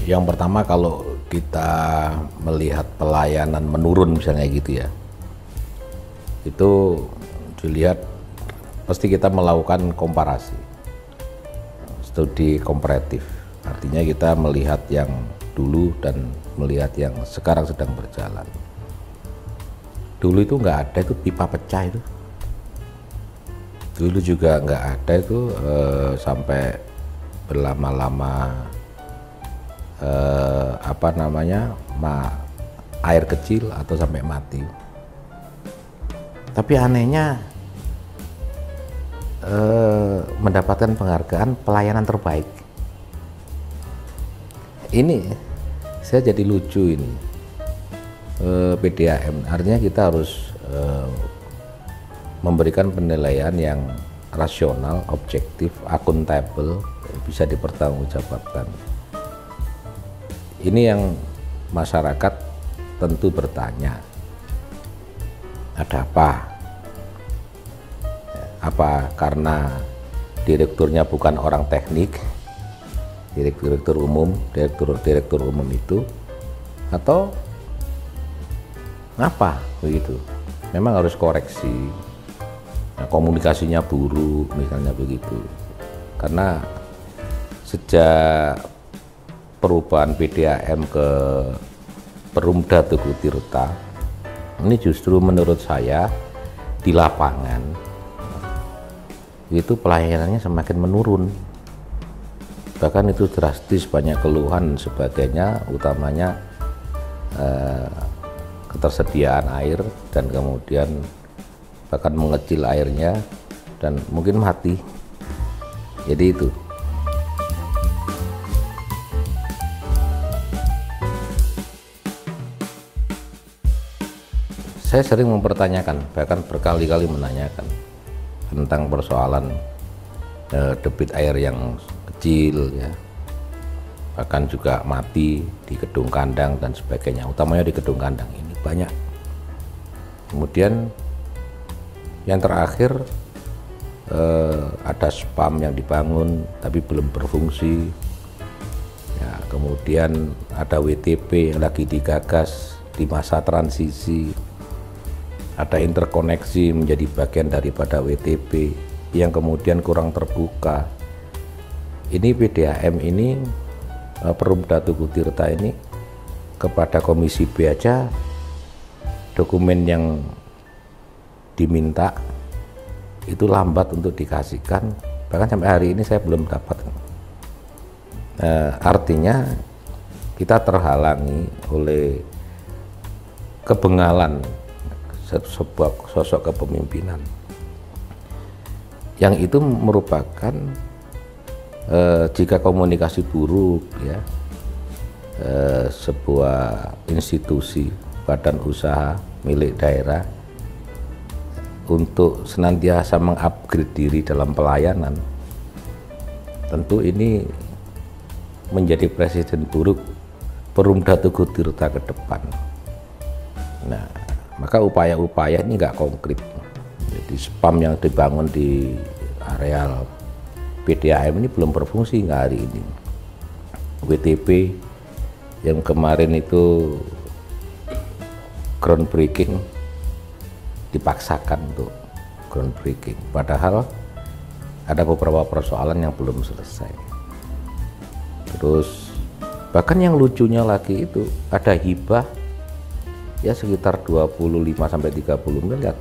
Yang pertama, kalau kita melihat pelayanan menurun misalnya gitu ya, itu dilihat pasti kita melakukan komparasi, studi komparatif. Artinya kita melihat yang dulu dan melihat yang sekarang sedang berjalan. Dulu itu nggak ada itu pipa pecah itu. Dulu juga nggak ada itu sampai berlama-lama air kecil atau sampai mati. Tapi anehnya mendapatkan penghargaan pelayanan terbaik. Ini saya jadi lucu ini. PDAM artinya kita harus memberikan penilaian yang rasional, objektif, akuntabel, bisa dipertanggungjawabkan. Ini yang masyarakat tentu bertanya, ada apa? Apa karena direkturnya bukan orang teknik, direktur umum itu, atau apa begitu? Memang harus koreksi. Nah, komunikasinya buruk misalnya begitu. Karena sejak perubahan PDAM ke Perumda Tugu Tirta, ini justru menurut saya di lapangan itu pelayanannya semakin menurun. Bahkan itu drastis, banyak keluhan sebagainya, utamanya ketersediaan air dan kemudian bahkan mengecil airnya dan mungkin mati. Jadi itu. Saya sering mempertanyakan, bahkan berkali-kali menanyakan tentang persoalan debit air yang kecil, ya, bahkan juga mati di gedung kandang dan sebagainya, utamanya di gedung kandang ini banyak. Kemudian yang terakhir ada spam yang dibangun tapi belum berfungsi, ya, kemudian ada WTP yang lagi digagas di masa transisi. Ada interkoneksi menjadi bagian daripada WTP yang kemudian kurang terbuka. Ini PDAM ini, Perumda Tugu Tirta ini, kepada Komisi B aja dokumen yang diminta itu lambat untuk dikasihkan. Bahkan sampai hari ini saya belum dapat. Artinya kita terhalangi oleh kebengalan sebuah sosok kepemimpinan yang itu merupakan jika komunikasi buruk, ya, sebuah institusi badan usaha milik daerah untuk senantiasa mengupgrade diri dalam pelayanan, tentu ini menjadi presiden buruk Perumda Tugu Tirta ke depan. Nah, maka upaya-upaya ini nggak konkret. Jadi spam yang dibangun di areal PDAM ini belum berfungsi hingga hari ini. WTP yang kemarin itu groundbreaking dipaksakan untuk groundbreaking, padahal ada beberapa persoalan yang belum selesai. Terus bahkan yang lucunya lagi itu ada hibah ya sekitar 25-30 miliar,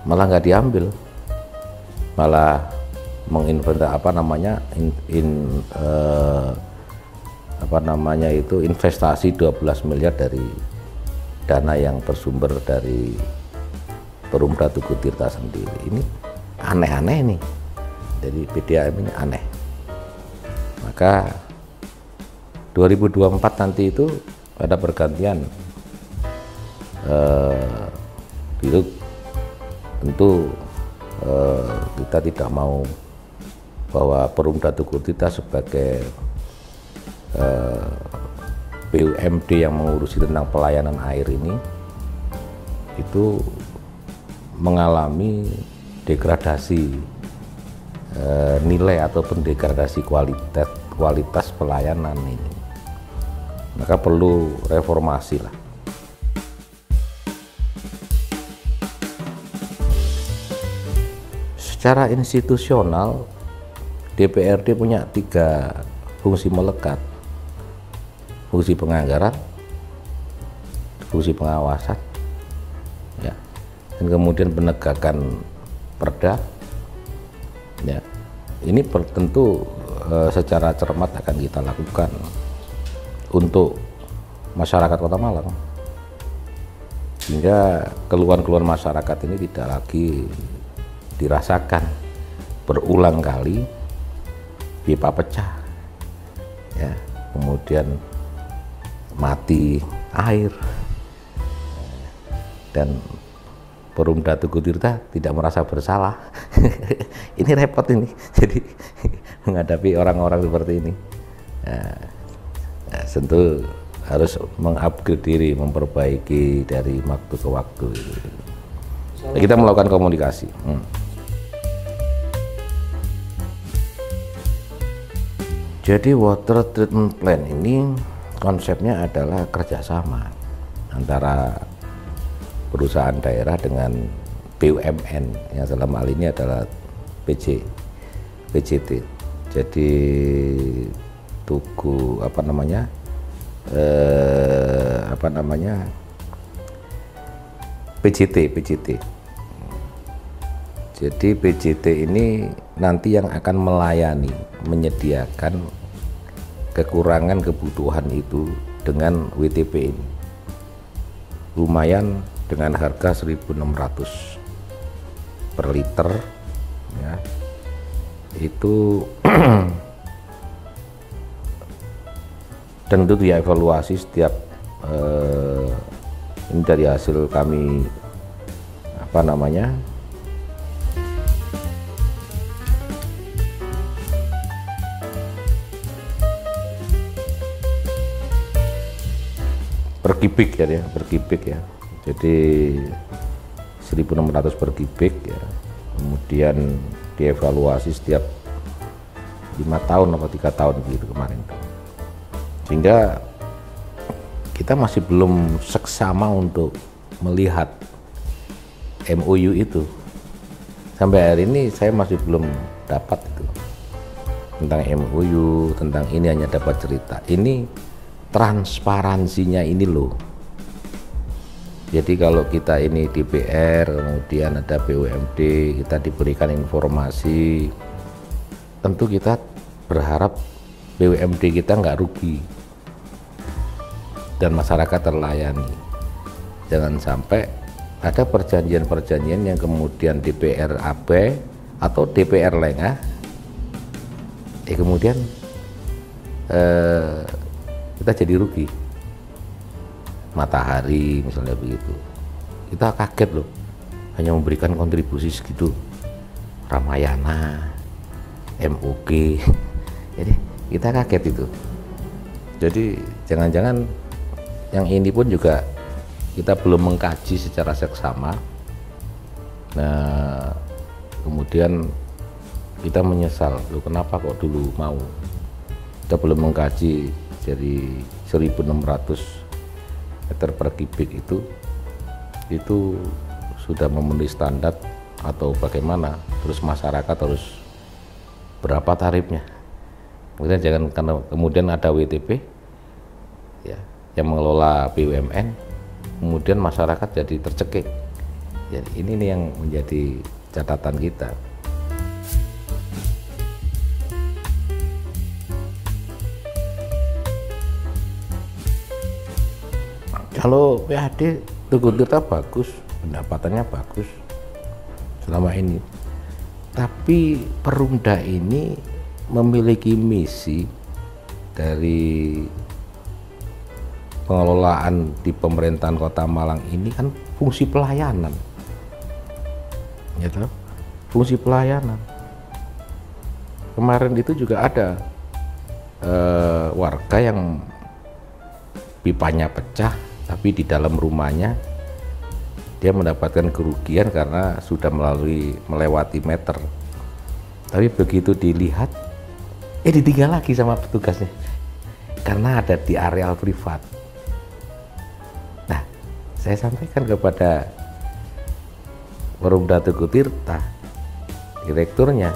malah nggak diambil, malah menginvestir investasi 12 miliar dari dana yang bersumber dari Perumda Tugu Tirta sendiri. Ini aneh-aneh nih, jadi PDAM ini aneh. Maka 2024 nanti itu ada pergantian. Itu tentu kita tidak mau bahwa Perumda Tugu Tirta sebagai BUMD yang mengurusi tentang pelayanan air ini itu mengalami degradasi nilai ataupun degradasi kualitas pelayanan ini. Maka perlu reformasi lah. Secara institusional, DPRD punya 3 fungsi melekat: fungsi penganggaran, fungsi pengawasan, ya, dan kemudian penegakan perda. Ya, ini tentu secara cermat akan kita lakukan untuk masyarakat Kota Malang, sehingga keluhan-keluhan masyarakat ini tidak lagi dirasakan berulang kali, pipa pecah, ya, kemudian mati air, dan Perumda Tugu Tirta tidak merasa bersalah. Ini repot ini, jadi menghadapi orang-orang seperti ini. Tentu harus mengupgrade diri, memperbaiki dari waktu ke waktu. Kita melakukan komunikasi. Jadi water treatment plant ini konsepnya adalah kerjasama antara perusahaan daerah dengan BUMN yang dalam hal ini adalah PJT. Jadi Tugu PJT. Jadi PJT ini nanti yang akan melayani, menyediakan kekurangan kebutuhan itu dengan WTP ini. Lumayan dengan harga 1.600 per liter, ya. Itu dan itu dievaluasi setiap ini dari hasil kami per kubik ya. Jadi 1.600 per kubik ya. Kemudian dievaluasi setiap 5 tahun atau 3 tahun gitu kemarin tuh. Sehingga kita masih belum seksama untuk melihat MOU itu. Sampai hari ini saya masih belum dapat itu tentang MOU, tentang ini, hanya dapat cerita. Ini transparansinya ini loh. Jadi kalau kita ini DPR, kemudian ada BUMD, kita diberikan informasi, tentu kita berharap BUMD kita nggak rugi dan masyarakat terlayani. Jangan sampai ada perjanjian-perjanjian yang kemudian DPR abai atau DPR lengah, kemudian kita jadi rugi. Matahari misalnya begitu, kita kaget loh, hanya memberikan kontribusi segitu. Ramayana, MOG, jadi kita kaget itu. Jadi jangan-jangan yang ini pun juga kita belum mengkaji secara seksama. Nah, kemudian kita menyesal, loh kenapa kok dulu mau. Kita belum mengkaji, jadi 1.600 meter per kubik itu sudah memenuhi standar atau bagaimana, terus masyarakat harus berapa tarifnya. Kemudian jangan, karena kemudian ada WTP ya, yang mengelola BUMN, kemudian masyarakat jadi tercekik. Jadi ini nih yang menjadi catatan kita. Kalau PAD Tugu Tirta bagus, pendapatannya bagus selama ini. Tapi Perumda ini memiliki misi dari pengelolaan di pemerintahan Kota Malang ini kan fungsi pelayanan, gitu, fungsi pelayanan. kemarin itu juga ada warga yang pipanya pecah, tapi di dalam rumahnya dia mendapatkan kerugian karena sudah melewati meter. Tapi begitu dilihat, ditinggal lagi sama petugasnya karena ada di areal privat. Nah, saya sampaikan kepada Perumda Tugu Tirta, direkturnya,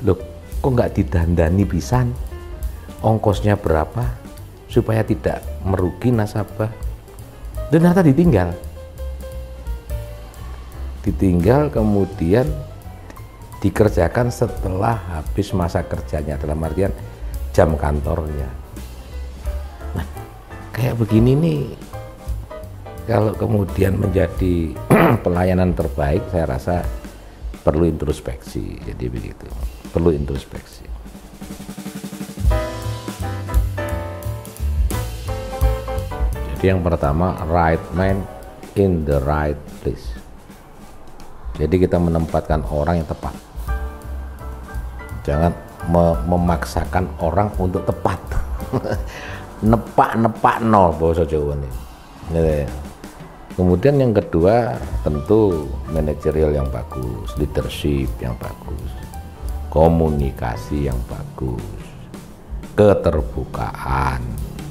loh kok nggak didandani pisan, ongkosnya berapa supaya tidak merugi nasabah. Dan ternyata ditinggal kemudian dikerjakan setelah habis masa kerjanya, dalam artian jam kantornya. Nah, kayak begini nih, kalau kemudian menjadi pelayanan terbaik, saya rasa perlu introspeksi. Jadi begitu, perlu introspeksi. Jadi yang pertama, right man in the right place. Jadi kita menempatkan orang yang tepat. Jangan memaksakan orang untuk tepat. Nepak nol bahasa Jawa ini. Kemudian yang kedua, tentu manajerial yang bagus, leadership yang bagus, komunikasi yang bagus, keterbukaan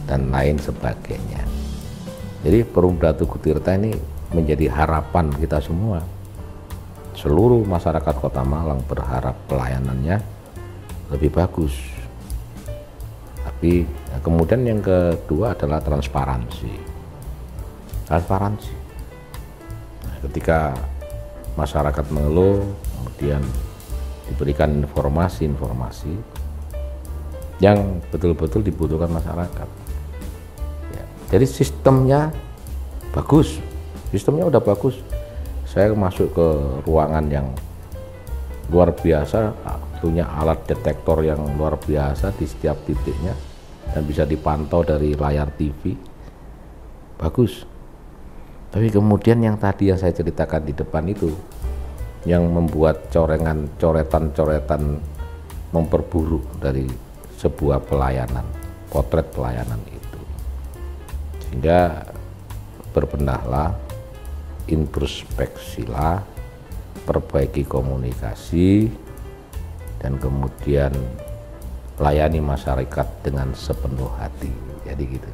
dan lain sebagainya. Jadi Perumda Tugu Tirta ini menjadi harapan kita semua. Seluruh masyarakat Kota Malang berharap pelayanannya lebih bagus. Tapi kemudian yang kedua adalah transparansi. Nah, ketika masyarakat mengeluh, kemudian diberikan informasi-informasi yang betul-betul dibutuhkan masyarakat. Ya, jadi sistemnya bagus, sistemnya udah bagus. Saya masuk ke ruangan yang luar biasa, punya alat detektor yang luar biasa di setiap titiknya dan bisa dipantau dari layar TV. Bagus. Tapi kemudian yang tadi yang saya ceritakan di depan itu, yang membuat coretan-coretan memperburuk dari sebuah pelayanan, potret pelayanan itu. Sehingga berbenahlah, introspeksilah, perbaiki komunikasi, dan kemudian layani masyarakat dengan sepenuh hati. Jadi gitu.